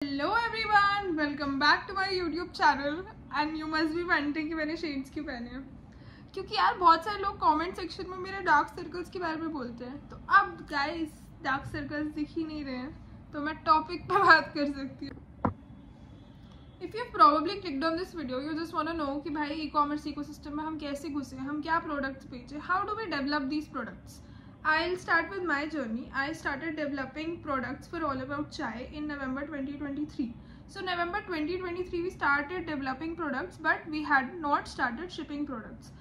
Hello everyone, welcome back to my YouTube channel and you must be wondering कि मैंने shades क्यों पहने हैं। क्योंकि यार बहुत सारे लोग कमेंट सेक्शन में मेरे डार्क सर्कल्स के बारे में बोलते हैं। तो अब गाइस डार्क सर्कल्स दिख ही नहीं रहे हैं तो मैं टॉपिक पर बात कर सकती हूँ। If you probably clicked on this video you just want to know कि भाई ई कॉमर्स इकोसिस्टम में हम कैसे घुसे, हम क्या प्रोडक्ट्स बेचे, how do we develop these products. I'll start with my journey. I started developing products for All About Chai in November 2023. So November 2023 we started developing products but we had not started shipping products.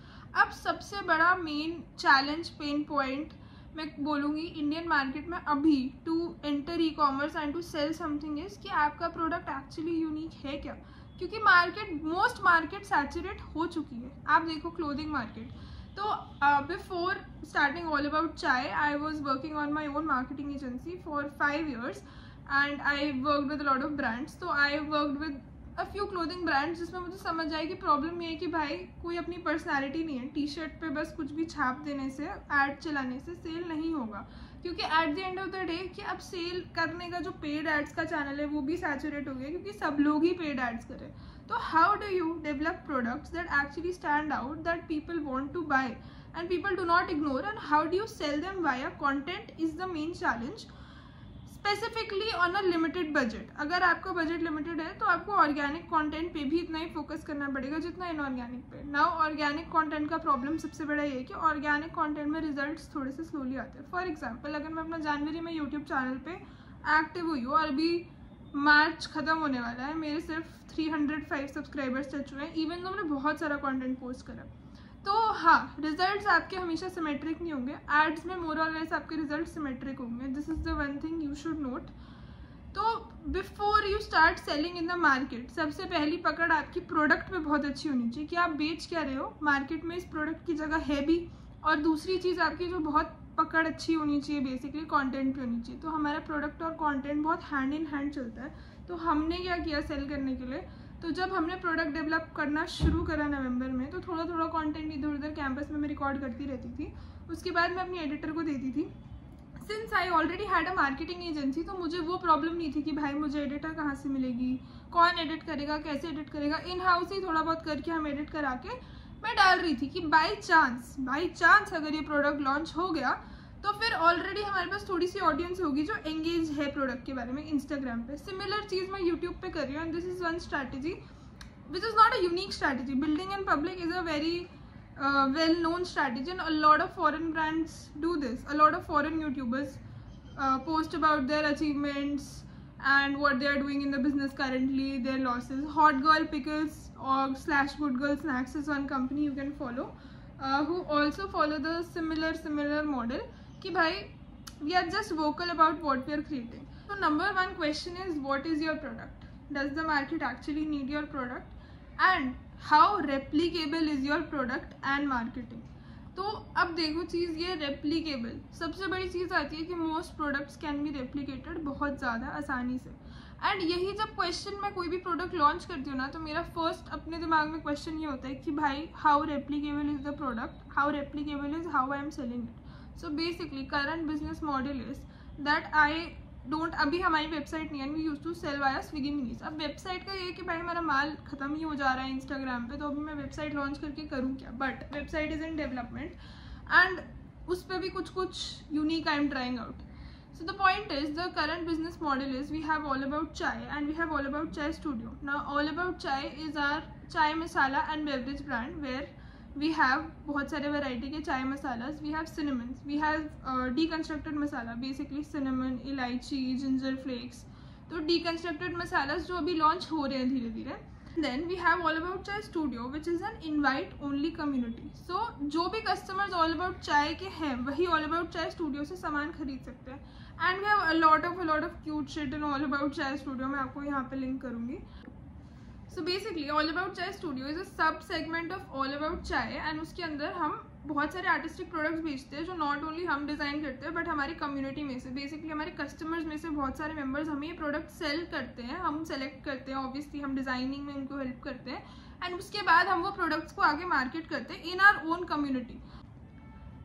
अब सबसे बड़ा main challenge pain point मैं बोलूँगी Indian market में अभी to enter e commerce and to sell something is कि आपका product actually unique है क्या. क्योंकि मोस्ट मार्केट सैचुरेट हो चुकी है. आप देखो clothing market. So before starting All About Chai, I was working on my own marketing agency for 5 years and I worked with a lot of brands. So I worked with a few clothing brands जिसमें मुझे समझ आया कि problem ये है कि भाई कोई अपनी पर्सनैलिटी नहीं है. टी शर्ट पे बस कुछ भी छाप देने से, ऐड चलाने से सेल नहीं होगा. क्योंकि at the end of the day कि अब सेल करने का जो पेड एड्स का चैनल है वो भी सैचुरेट हो गया क्योंकि सब लोग ही पेड एड्स करें. So how do you develop products that actually stand out, that people want to buy and people do not ignore, and how do you sell them via content is the main challenge, specifically on a limited budget. अगर आपका budget limited है तो आपको organic content पे भी इतना ही focus करना पड़ेगा जितना इनऑर्गेनिक पे. नाउ ऑर्गेनिक कंटेंट का प्रॉब्लम सबसे बड़ा ये है कि ऑर्गेनिक कंटेंट में रिजल्ट्स थोड़े से स्लोली आते हैं. फॉर एग्जांपल अगर मैं अपना जनवरी में यूट्यूब चैनल पे एक्टिव हुई हूँ और अभी मार्च खत्म होने वाला है, मेरे सिर्फ 305 सब्सक्राइबर्स चल चुके हैं इवन तो मैंने बहुत सारा कंटेंट पोस्ट करा. तो हाँ, रिजल्ट्स आपके हमेशा सिमेट्रिक नहीं होंगे. एड्स में मोर और लेस आपके रिजल्ट सिमेट्रिक होंगे. This is the one thing you should note. तो before you start selling in the market सबसे पहली पकड़ आपकी प्रोडक्ट पे बहुत अच्छी होनी चाहिए कि आप बेच क्या रहे हो, मार्केट में इस प्रोडक्ट की जगह है भी. और दूसरी चीज़ आपकी जो बहुत पकड़ अच्छी होनी चाहिए बेसिकली कंटेंट पे होनी चाहिए. तो हमारा प्रोडक्ट और कंटेंट बहुत हैंड इन हैंड चलता है. तो हमने क्या किया सेल करने के लिए, तो जब हमने प्रोडक्ट डेवलप करना शुरू करा नवंबर में तो थोड़ा थोड़ा कंटेंट इधर उधर कैंपस में मैं रिकॉर्ड करती रहती थी. उसके बाद मैं अपनी एडिटर को देती थी. Since I already had a marketing agency तो मुझे वो प्रॉब्लम नहीं थी कि भाई मुझे एडिटर कहाँ से मिलेगी, कौन एडिट करेगा, कैसे एडिट करेगा. इन हाउस ही थोड़ा बहुत करके हम एडिट करा के मैं डाल रही थी कि बाई चांस अगर ये प्रोडक्ट लॉन्च हो गया तो फिर ऑलरेडी हमारे पास थोड़ी सी ऑडियंस होगी जो एंगेज है प्रोडक्ट के बारे में इंस्टाग्राम पे. सिमिलर चीज़ मैं यूट्यूब पे कर रही हूँ and this is one strategy which is not a unique strategy. Building in public is a very well known strategy and a lot of foreign brands do this. A lot of foreign YouTubers post about their achievements and what they are doing in the business currently, their losses. Hot Girl Pickles or / Good Girl Snacks is one company you can follow who also follow the similar model कि भाई we are just vocal about what we are creating. So number one question is what is your product? Does the market actually need your product? And how replicable is your product and marketing? तो अब देखो चीज़ ये replicable सबसे बड़ी चीज़ आती है कि most products can be replicated बहुत ज़्यादा आसानी से. एंड यही जब क्वेश्चन मैं कोई भी प्रोडक्ट लॉन्च करती हूँ ना तो मेरा फर्स्ट अपने दिमाग में क्वेश्चन ये होता है कि भाई how replicable is the product, how replicable is how I am selling it. So basically current business model is that I don't, अभी हमारी वेबसाइट नहीं है, we use to sell via Swiggy minis. अब वेबसाइट का ये कि भाई हमारा माल खत्म ही हो जा रहा है इंस्टाग्राम पे तो अभी मैं वेबसाइट लॉन्च करके करूँ क्या. But website is in development and उस पर भी कुछ unique I am trying out. So the point is the current business model is we have All About Chai and we have All About Chai Studio. Now All About Chai is our chai masala and beverage brand where we have बहुत सारे variety के चाय masalas. We have cinnamon, we have deconstructed masala, basically cinnamon, इलायची, ginger flakes. तो deconstructed masalas जो अभी launch हो रहे हैं धीरे धीरे. Then we have All About Chai Studio which is an invite only community. So जो भी customers All About Chai के हैं वही All About Chai Studio से सामान खरीद सकते हैं. And we have a lot of cute shit in All About Chai Studio. मैं आपको यहाँ पे लिंक करूँगी. So basically All About Chai Studio is a sub segment of All About Chai and उसके अंदर हम बहुत सारे आर्टिस्टिक प्रोडक्ट्स बेचते हैं जो नॉट ओनली हम डिज़ाइन करते हैं बट हमारी कम्युनिटी में से बेसिकली हमारे कस्टमर्स में से बहुत सारे मेंबर्स हमें ये प्रोडक्ट सेल करते हैं, हम सेलेक्ट करते हैं, ऑब्वियसली हम डिज़ाइनिंग में उनको हेल्प करते हैं एंड उसके बाद हम वो प्रोडक्ट्स को आगे मार्केट करते हैं इन आवर ओन कम्युनिटी.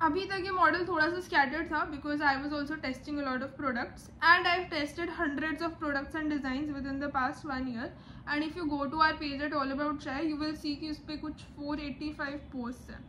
अभी तक ये मॉडल थोड़ा सा स्कैटर्ड था because I was also testing a lot of products and I have tested hundreds of products and design with in the past 1 year. And if you go to our page at all about chai you will see कि उस पर कुछ 485 post है.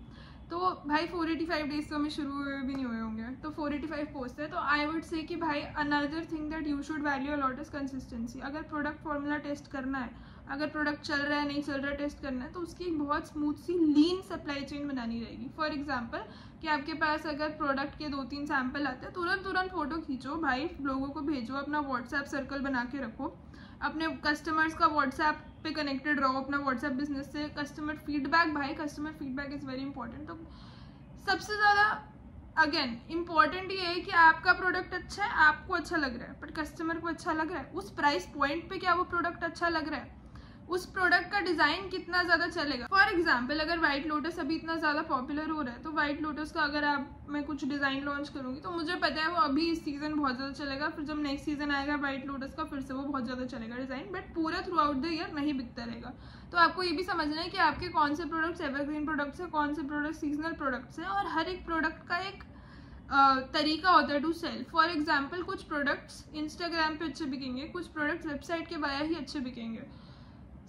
तो भाई 485 days तो हमें शुरू हुए भी नहीं हुए होंगे, तो 485 पोस्ट है. तो आई वुड से कि भाई another thing that you should value a lot is consistency. अगर प्रोडक्ट फॉर्मूला टेस्ट करना है, अगर प्रोडक्ट चल रहा है नहीं चल रहा है टेस्ट करना है, तो उसकी एक बहुत स्मूथ सी लीन सप्लाई चेन बनानी रहेगी. फॉर एग्जांपल कि आपके पास अगर प्रोडक्ट के 2-3 सैंपल आते हैं, तुरंत फोटो खींचो भाई, लोगों को भेजो, अपना व्हाट्सएप सर्कल बना के रखो, अपने कस्टमर्स का व्हाट्सएप पे कनेक्टेड रहो अपना व्हाट्सएप बिजनेस से. कस्टमर फीडबैक, भाई customer feedback is very important. तो सबसे ज़्यादा अगेन इम्पॉर्टेंट ये है कि आपका प्रोडक्ट अच्छा है, आपको अच्छा लग रहा है, बट कस्टमर को अच्छा लग रहा है. उस प्राइस पॉइंट पे क्या वो प्रोडक्ट अच्छा लग रहा है, उस प्रोडक्ट का डिज़ाइन कितना ज़्यादा चलेगा. फॉर एग्जाम्पल अगर व्हाइट लोटस अभी इतना ज़्यादा पॉपुलर हो रहा है, तो व्हाइट लोटस का अगर मैं कुछ डिज़ाइन लॉन्च करूँगी तो मुझे पता है वो अभी इस सीज़न बहुत ज़्यादा चलेगा, फिर जब नेक्स्ट सीज़न आएगा व्हाइट लोटस का फिर से वो बहुत ज़्यादा चलेगा डिज़ाइन, बट पूरा थ्रू आउट द ईयर नहीं बिकता रहेगा. तो आपको ये भी समझना है कि आपके कौन से प्रोडक्ट्स एवरग्रीन प्रोडक्ट्स हैं, कौन से प्रोडक्ट सीजनल प्रोडक्ट्स हैं, और हर एक प्रोडक्ट का एक तरीका होता है टू सेल. फॉर एग्जाम्पल कुछ प्रोडक्ट्स इंस्टाग्राम पे अच्छे बिकेंगे, कुछ प्रोडक्ट्स वेबसाइट के बाया ही अच्छे बिकेंगे.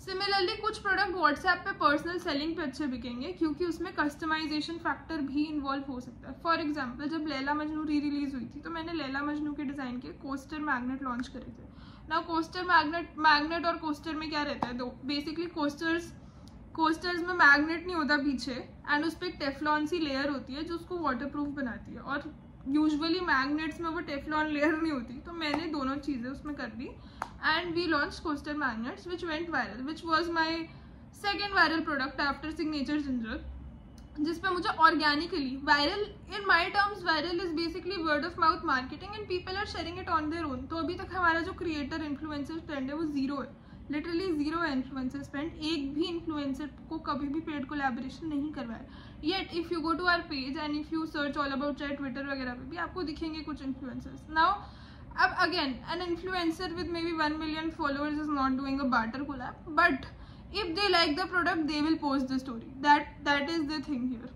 सिमिलरली कुछ प्रोडक्ट व्हाट्सएप पे पर्सनल सेलिंग पे अच्छे बिकेंगे क्योंकि उसमें कस्टमाइजेशन फैक्टर भी इन्वॉल्व हो सकता है. फॉर एग्जांपल जब लैला मजनू रिलीज हुई थी तो मैंने लैला मजनू के डिज़ाइन के कोस्टर मैग्नेट लॉन्च करे थे. ना कोस्टर मैग्नेट और कोस्टर में क्या रहता है, दो बेसिकली कोस्टर्स में मैग्नेट नहीं होता पीछे, एंड उस पर एक टेफ्लॉन सी लेयर होती है जो उसको वाटरप्रूफ बनाती है, और यूजुअली मैग्नेट्स में वो टेफ्लॉन लेयर नहीं होती. तो मैंने दोनों चीज़ें उसमें कर दी and we launched coaster magnets which went viral, which was my second viral product after signature ginger, जिसमें मुझे organically viral, in my terms viral is basically word of mouth marketing and people are sharing it on their own. तो अभी तक हमारा जो creator influencer spend है वो zero है, लिटरली जीरो है influencer spend. एक भी influencer को कभी भी paid collaboration नहीं करवाया. Yet if you go to our page and if you search all about चाहे Twitter वगैरह पे भी आपको दिखेंगे कुछ influencers. Now अब again an influencer with maybe 1 million followers is not doing a barter collab, but if they like the product they will post the story. That is the thing here.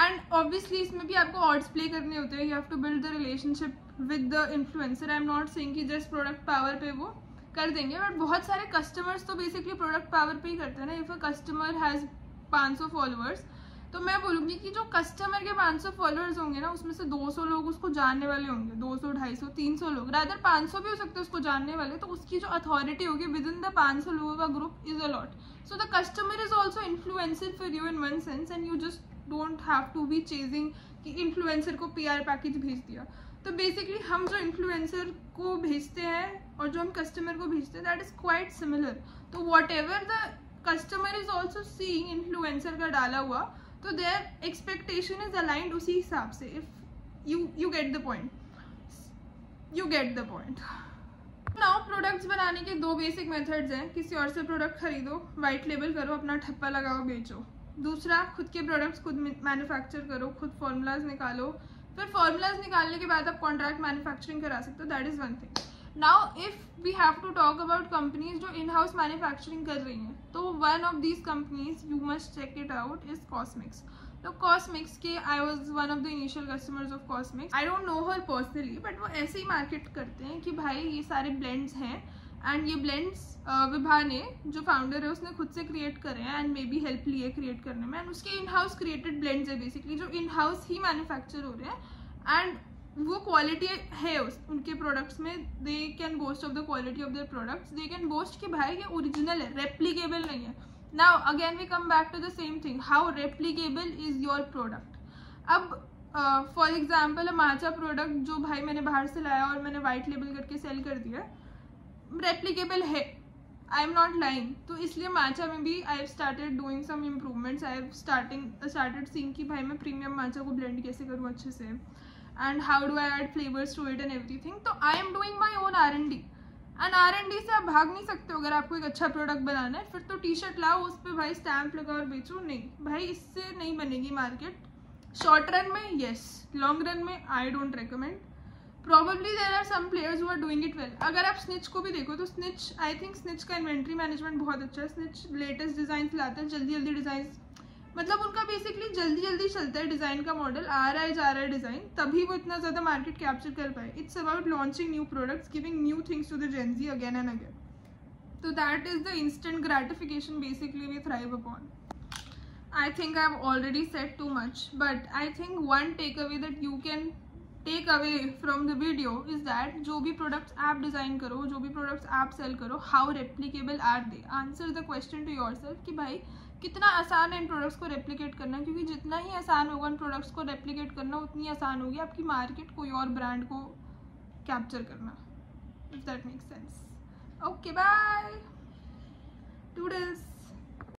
And obviously इसमें भी आपको odds play करने होते हैं. You have to build the relationship with the influencer. I'm not saying कि just product power पे वो कर देंगे, but बहुत सारे customers तो basically product power पे ही करते हैं ना. If a customer has 500 followers तो मैं बोलूँगी कि जो कस्टमर के 500 फॉलोअर्स होंगे ना उसमें से 200 लोग उसको जानने वाले होंगे, 200, 250, 300 लोग, रादर 500 भी हो सकते हैं उसको जानने वाले. तो उसकी जो अथॉरिटी होगी विद इन द 500 लोगों का group is a lot. So the customer is also influencer for you in one sense, and you just don't have to be chasing कि इन्फ्लुएंसर को PR पैकेज भेज दिया. तो बेसिकली हम जो इन्फ्लुएंसर को भेजते हैं और जो हम कस्टमर को भेजते हैं दैट इज क्वाइट सिमिलर. तो what ever the customer is also seeing influencer का डाला हुआ, तो their expectation is aligned उसी हिसाब से. if you get the point. Now products बनाने के 2 बेसिक मेथड्स हैं. किसी और से प्रोडक्ट खरीदो, वाइट लेबल करो, अपना ठप्पा लगाओ, बेचो. दूसरा खुद के प्रोडक्ट्स खुद मैन्युफैक्चर करो, खुद फॉर्मूलाज निकालो, फिर फॉर्मूलाज निकालने के बाद आप कॉन्ट्रैक्ट मैन्युफैक्चरिंग करा सकते हो. That is one thing. Now if we have to talk about companies जो इन हाउस मैन्युफैक्चरिंग कर रही हैं, तो one of these companies you must check it out is Cosmix. तो कॉस्मिक्स के I was one of the initial customers of Cosmix. I don't know her personally, but वो ऐसे ही market करते हैं कि भाई ये सारे ब्लेंड्स हैं, एंड ये ब्लेंड्स विभा ने जो फाउंडर है उसने खुद से क्रिएट करे हैं, एंड मे बी हेल्प लिए क्रिएट करने में, एंड उसके इन हाउस क्रिएटेड ब्लेंड्स है बेसिकली जो इन हाउस ही मैन्युफैक्चर हो रहे हैं, एंड वो क्वालिटी है उनके प्रोडक्ट्स में. They can boast of the quality of their products. They can boast कि भाई ये ओरिजिनल है, रेप्लीकेबल नहीं है. Now again we come back to the same thing, how replicable is your product. अब फॉर एग्जाम्पल माचा प्रोडक्ट जो भाई मैंने बाहर से लाया और मैंने वाइट लेबल करके सेल कर दिया, रेप्लीकेबल है, आई एम नॉट लाइंग. तो इसलिए माचा में भी I have started doing some improvements. I have started seeing कि भाई मैं प्रीमियम माचा को ब्लेंड कैसे करूँ अच्छे से, and how do I add flavors to it and everything. तो I am doing my own R&D, and R&D से आप भाग नहीं सकते हो. अगर आपको एक अच्छा प्रोडक्ट बनाना है फिर तो टी-शर्ट लाओ, उस पर भाई स्टैम्प लगाओ और बेचो. नहीं भाई, इससे नहीं बनेगी मार्केट. शॉर्ट रन में येस, लॉन्ग रन में I don't recommend. Probably there are some players who are doing it well. अगर आप स्निच को भी देखो तो स्निच, आई थिंक स्निच का इन्वेंट्री मैनेजमेंट बहुत अच्छा है. स्निच लेटेस्ट डिज़ाइन लाते हैं, जल्दी डिज़ाइन मतलब उनका बेसिकली जल्दी जल्दी चलता है डिज़ाइन का मॉडल, आ रहा है जा रहा है डिज़ाइन, तभी वो इतना ज़्यादा मार्केट कैप्चर कर पाए. It's about launching new products, giving new things to the Gen Z again and again. So that is the instant gratification basically we thrive upon. I think I've already said too much, but I think one takeaway that you can take away from the video is that जो भी products आप design करो, जो भी products आप sell करो, how replicable are they? Answer the question to yourself कि भाई कितना आसान है इन प्रोडक्ट्स को रेप्लिकेट करना, क्योंकि जितना ही आसान होगा इन प्रोडक्ट्स को रेप्लिकेट करना उतनी आसान होगी आपकी मार्केट कोई और ब्रांड को कैप्चर करना. If that makes sense. Okay, bye. Toodles.